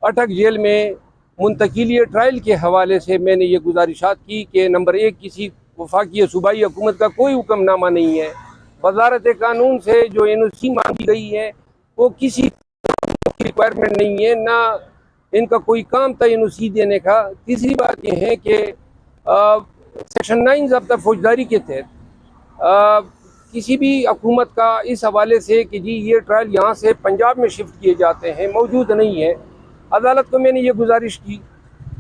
اٹک jail میں منتقلی trial کے حوالے سے میں نے یہ گزارشات کی کہ نمبر 1 کسی وفاقی صوبائی حکومت کا کوئی حکم نامہ نہیں ہے، وزارت قانون سے جو NOC مانگی گئی ہے وہ کسی ریکوائرمنٹ نہیں ہے، نہ ان کا کوئی کام تھا NOC دینے کا۔ تیسری بات یہ ہے کہ سیکشن 9 ضابطہ فوجداری کے تحت کسی بھی حکومت کا اس حوالے سے کہ جی یہ ٹرائل یہاں سے پنجاب میں شفٹ کیے جاتے ہیں موجود نہیں ہے۔ عدالت کو میں نے یہ گزارش کی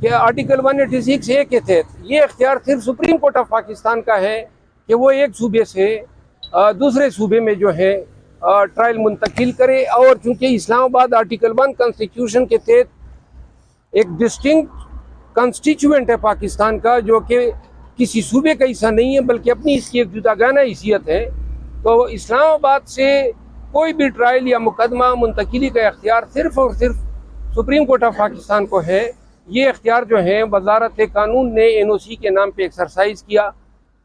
کہ آرٹیکل 186A کے تحت یہ اختیار صرف سپریم کورٹ آف پاکستان کا ہے کہ وہ ایک صوبے سے دوسرے صوبے میں جو ہے ٹرائل منتقل کرے، اور چونکہ اسلام آباد آرٹیکل 1 کانسٹیٹیوشن کے تحت ایک ڈسٹنکٹ کنسٹیچوئنٹ ہے پاکستان کا، جو کہ کسی صوبے کا حصہ نہیں ہے بلکہ اپنی اس کی ایک جداگانہ حیثیت ہے، تو اسلام آباد سے کوئی بھی ٹرائل یا مقدمہ منتقلی کا اختیار صرف اور صرف سپریم کورٹ آف پاکستان کو ہے۔ یہ اختیار جو ہے وزارت قانون نے NOC کے نام پہ ایکسرسائز کیا۔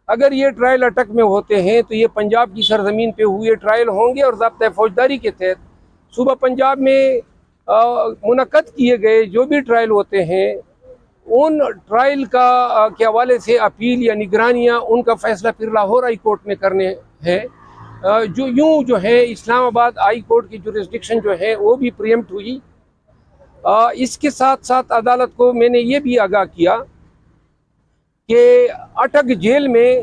اگر یہ ٹرائل اٹک میں ہوتے ہیں تو یہ پنجاب کی سرزمین پہ ہوئے ٹرائل ہوں گے، اور ضابطۂ فوجداری کے تحت صوبہ پنجاب میں منعقد کیے گئے جو بھی ٹرائل ہوتے ہیں ان ٹرائل کے حوالے سے اپیل یا نگرانیاں ان کا فیصلہ پھر لاہور ہائی کورٹ میں کرنے ہیں۔ جو ہے اسلام آباد ہائی کورٹ کی جورسڈکشن جو ہے وہ بھی پریمپٹ ہوئی۔ اس کے ساتھ ساتھ عدالت کو میں نے یہ بھی آگاہ کیا کہ اٹک جیل میں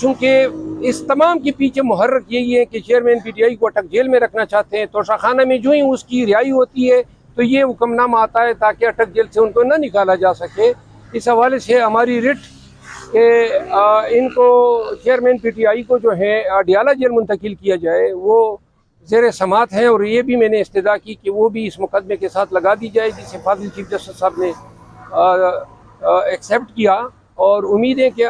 چونکہ اس تمام کے پیچھے محرک یہی ہے کہ چیئرمین PTI کو اٹک جیل میں رکھنا چاہتے ہیں، توشہ خانہ میں جو ہی اس کی رہائی ہوتی ہے تو یہ حکم نامہ آتا ہے تاکہ اٹک جیل سے ان کو نہ نکالا جا سکے۔ اس حوالے سے ہماری رٹ کہ ان کو چیئرمین PTI کو جو ہے اڈیالہ جیل منتقل کیا جائے وہ زیر سماعت ہیں، اور یہ بھی میں نے استدعا کی کہ وہ بھی اس مقدمے کے ساتھ لگا دی جائے، جسے فاضل چیف جسٹس صاحب نے ایکسیپٹ کیا، اور امید ہے کہ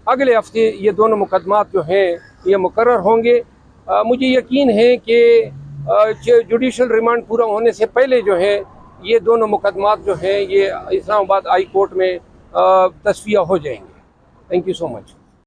اگلے ہفتے یہ دونوں مقدمات جو ہیں یہ مقرر ہوں گے۔ مجھے یقین ہے کہ جوڈیشل ریمانڈ پورا ہونے سے پہلے جو ہے یہ دونوں مقدمات جو ہیں یہ اسلام آباد ہائی کورٹ میں تصفیہ ہو جائیں گے۔ Thank you so much.